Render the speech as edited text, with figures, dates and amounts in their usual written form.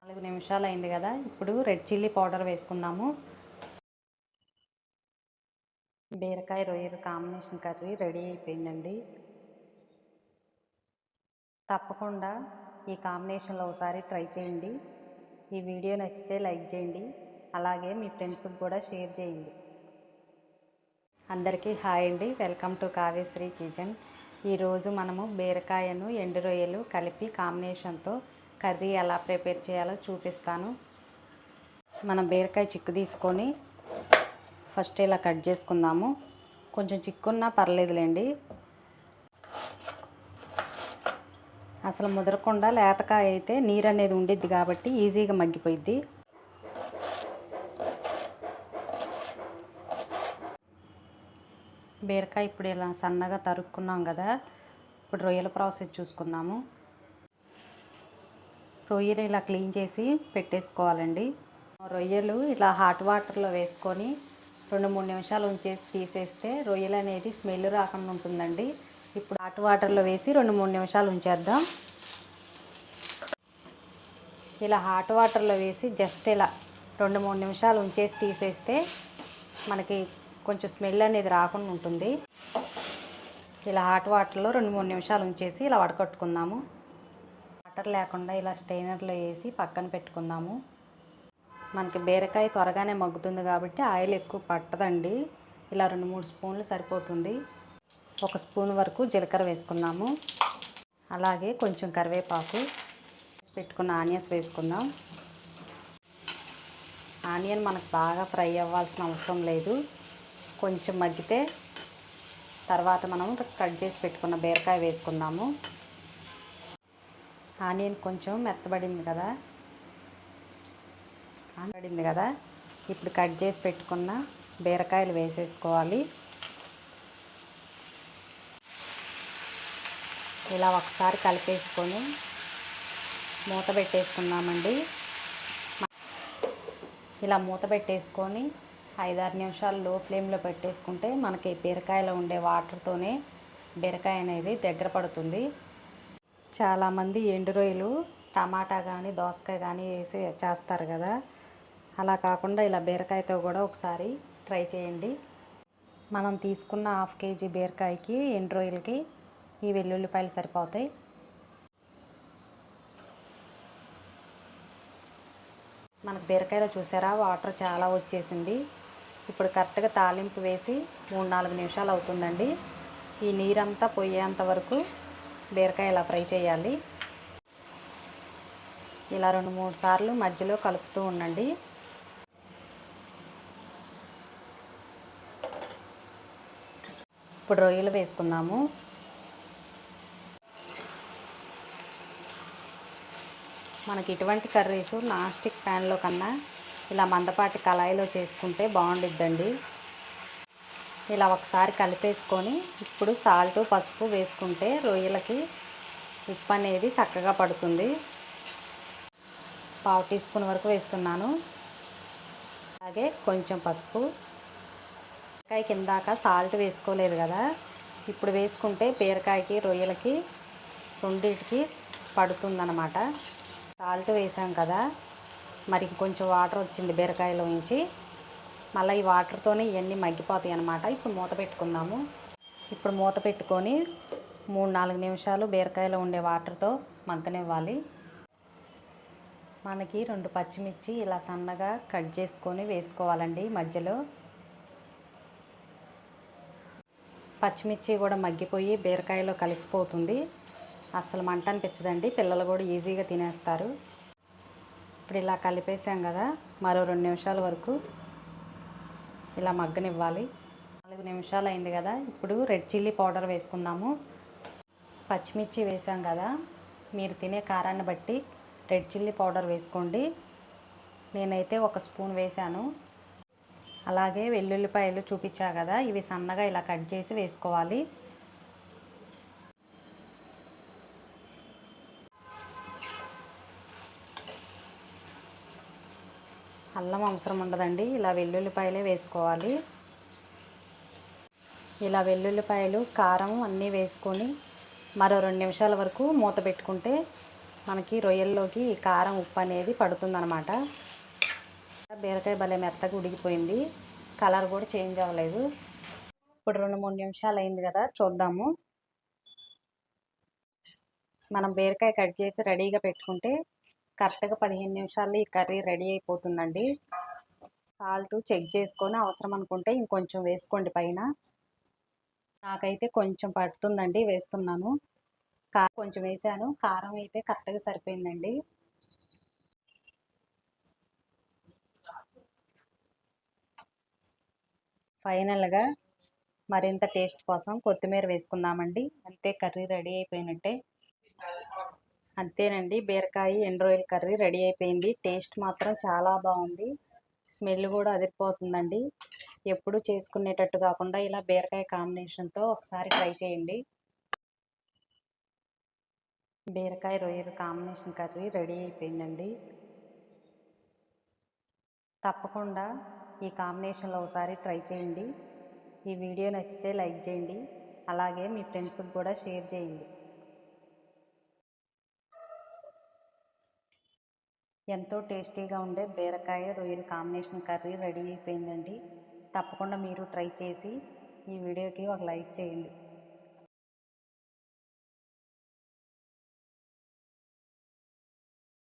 4 నిమిషాలు అయింది కదా. ఇప్పుడు రెడ్ చిల్లీ పౌడర్ వేసుకుందాము. బీరకాయ రొయ్యల కాంబినేషన్ కర్రీ రెడీ అయిపోయిందండి. తప్పకుండా ఈ కాంబినేషన్లో ఒకసారి ట్రై చేయండి. ఈ వీడియో నచ్చితే లైక్ చేయండి, అలాగే మీ ఫ్రెండ్స్కి కూడా షేర్ చేయండి. అందరికీ హాయ్ అండి, వెల్కమ్ టు కావ్యశ్రీ కిచెన్. ఈరోజు మనము బీరకాయను ఎండు రొయ్యలు కలిపి కాంబినేషన్తో కర్రీ ఎలా ప్రిపేర్ చేయాలో చూపిస్తాను. మనం బీరకాయ చిక్కు తీసుకొని ఫస్ట్ ఇలా కట్ చేసుకుందాము. కొంచెం చిక్కున్నా పర్లేదులేండి, అసలు ముదరకుండా లేతకాయ అయితే నీరు అనేది ఉండిద్ది కాబట్టి ఈజీగా మగ్గిపోయిద్ది. బీరకాయ ఇప్పుడు ఇలా సన్నగా తరుక్కున్నాం కదా. ఇప్పుడు రొయ్యల ప్రాసెస్ చూసుకుందాము. రొయ్యలు ఇలా క్లీన్ చేసి పెట్టేసుకోవాలండి. రొయ్యలు ఇలా హాట్ వాటర్లో వేసుకొని 2-3 నిమిషాలు ఉంచేసి తీసేస్తే రొయ్యలు అనేది స్మెల్ రాకుండా ఉంటుందండి. ఇప్పుడు హాట్ వాటర్లో వేసి 2-3 నిమిషాలు ఉంచేద్దాం. ఇలా హాట్ వాటర్లో వేసి జస్ట్ ఇలా 2-3 నిమిషాలు ఉంచేసి తీసేస్తే మనకి కొంచెం స్మెల్ అనేది రాకుండా ఉంటుంది. ఇలా హాట్ వాటర్లో 2-3 నిమిషాలు ఉంచేసి ఇలా వడకట్టుకుందాము. వాటర్ లేకుండా ఇలా స్టెయినర్లో వేసి పక్కన పెట్టుకుందాము. మనకి బీరకాయ త్వరగానే మగ్గుతుంది కాబట్టి ఆయిల్ ఎక్కువ పట్టదండి. ఇలా 2-3 స్పూన్లు సరిపోతుంది. 1 స్పూన్ వరకు జీలకర్ర వేసుకున్నాము. అలాగే కొంచెం కరివేపాకు, పెట్టుకున్న ఆనియన్స్ వేసుకుందాం. ఆనియన్ మనకు బాగా ఫ్రై అవ్వాల్సిన అవసరం లేదు, కొంచెం మగ్గితే తర్వాత మనం కట్ చేసి పెట్టుకున్న బీరకాయ వేసుకుందాము. ఆనియన్ కొంచెం మెత్తబడింది కదా, ఇప్పుడు కట్ చేసి పెట్టుకున్న బీరకాయలు వేసేసుకోవాలి. ఇలా ఒకసారి కలిపేసుకొని మూత పెట్టేసుకుందామండి. ఇలా మూత పెట్టేసుకొని 5-6 నిమిషాలు లో ఫ్లేమ్లో పెట్టేసుకుంటే మనకి బీరకాయలో ఉండే వాటర్తోనే బీరకాయ అనేది దగ్గర పడుతుంది. చాలామంది ఎండు రొయ్యలు టమాటా కానీ దోసకాయ కానీ వేసి చేస్తారు కదా, అలా కాకుండా ఇలా బీరకాయతో కూడా ఒకసారి ట్రై చేయండి. మనం తీసుకున్న 1/2 కేజీ బీరకాయకి ఎండు రొయ్యలకి ఈ వెల్లుల్లిపాయలు సరిపోతాయి. మనకు బీరకాయలో చూసారా వాటర్ చాలా వచ్చేసింది. ఇప్పుడు కరెక్ట్గా తాలింపు వేసి 3-4 నిమిషాలు అవుతుందండి. ఈ నీరంతా పోయేంత వరకు బీరకాయ ఇలా ఫ్రై చేయాలి. ఇలా 2-3 సార్లు మధ్యలో కలుపుతూ ఉండండి. ఇప్పుడు రొయ్యలు వేసుకుందాము. మనకి ఇటువంటి కర్రీస్ నాన్ స్టిక్ ప్యాన్లో కన్నా ఇలా మందపాటి కళాయిలో చేసుకుంటే బాగుండిద్దండి. ఇలా ఒకసారి కలిపేసుకొని ఇప్పుడు సాల్ట్, పసుపు వేసుకుంటే రొయ్యలకి ఉప్పు అనేది చక్కగా పడుతుంది. 1/2 టీ స్పూన్ వరకు వేస్తున్నాను. అలాగే కొంచెం పసుపు. బీరకాయ కిందాక సాల్ట్ వేసుకోలేదు కదా, ఇప్పుడు వేసుకుంటే బీరకాయకి రొయ్యలకి రెండింటికి పడుతుందన్నమాట. సాల్ట్ వేసాం కదా, మరి కొంచెం వాటర్ వచ్చింది బీరకాయలో నుంచి. మళ్ళీ ఈ వాటర్తోనే ఇవన్నీ మగ్గిపోతాయి అన్నమాట. ఇప్పుడు మూత పెట్టుకుందాము. ఇప్పుడు మూత పెట్టుకొని 3-4 నిమిషాలు బీరకాయలో ఉండే వాటర్తో మగ్గనివ్వాలి. మనకి 2 పచ్చిమిర్చి ఇలా సన్నగా కట్ చేసుకొని వేసుకోవాలండి. మధ్యలో పచ్చిమిర్చి కూడా మగ్గిపోయి బీరకాయలో కలిసిపోతుంది. అస్సలు మంట అనిపించదండి, పిల్లలు కూడా ఈజీగా తినేస్తారు. ఇప్పుడు ఇలా కలిపేసాం కదా, మరో 2 నిమిషాల వరకు ఇలా మగ్గనివ్వాలి. 4 నిమిషాలు అయింది కదా. ఇప్పుడు రెడ్ చిల్లీ పౌడర్ వేసుకుందాము. పచ్చిమిర్చి వేసాం కదా, మీరు తినే కారాన్ని బట్టి రెడ్ చిల్లీ పౌడర్ వేసుకోండి. నేనైతే 1 స్పూన్ వేసాను. అలాగే వెల్లుల్లిపాయలు చూపించా కదా, ఇవి సన్నగా ఇలా కట్ చేసి వేసుకోవాలి. అల్లం అవసరం ఉండదండి, ఇలా వెల్లుల్లిపాయలే వేసుకోవాలి. ఇలా వెల్లుల్లిపాయలు, కారం అన్నీ వేసుకొని మరో 2 నిమిషాల వరకు మూత పెట్టుకుంటే మనకి రొయ్యల్లోకి కారం ఉప్పు అనేది పడుతుందన్నమాట. బీరకాయ భలే మెత్తగా ఉడికిపోయింది, కలర్ కూడా చేంజ్ అవ్వలేదు. ఇప్పుడు 2-3 నిమిషాలు అయింది కదా, చూద్దాము. మనం బీరకాయ కట్ చేసి రెడీగా పెట్టుకుంటే కరెక్ట్గా 15 నిమిషాల్లో ఈ కర్రీ రెడీ అయిపోతుందండి. సాల్ట్ చెక్ చేసుకొని అవసరం అనుకుంటే ఇంకొంచెం వేసుకోండి పైన. నాకైతే కొంచెం పడుతుందండి, వేస్తున్నాను. కారం కొంచెం వేసాను, కారం అయితే కరెక్ట్గా సరిపోయిందండి. ఫైనల్గా మరింత టేస్ట్ కోసం కొత్తిమీర వేసుకుందామండి. అంతే, కర్రీ రెడీ అయిపోయినట్టే. అంతేనండి, బీరకాయ ఎండు రొయ్యల కర్రీ రెడీ అయిపోయింది. టేస్ట్ మాత్రం చాలా బాగుంది, స్మెల్ కూడా అదిరిపోతుందండి. ఎప్పుడు చేసుకునేటట్టు కాకుండా ఇలా బీరకాయ కాంబినేషన్తో ఒకసారి ట్రై చేయండి. బీరకాయ రొయ్యల కాంబినేషన్ కర్రీ రెడీ అయిపోయిందండి. తప్పకుండా ఈ కాంబినేషన్లో ఒకసారి ట్రై చేయండి. ఈ వీడియో నచ్చితే లైక్ చేయండి, అలాగే మీ ఫ్రెండ్స్కి కూడా షేర్ చేయండి. ఎంతో టేస్టీగా ఉండే బీరకాయ రొయ్యల కాంబినేషన్ కర్రీ రెడీ అయిపోయిందండి. తప్పకుండా మీరు ట్రై చేసి ఈ వీడియోకి ఒక లైక్ చేయండి.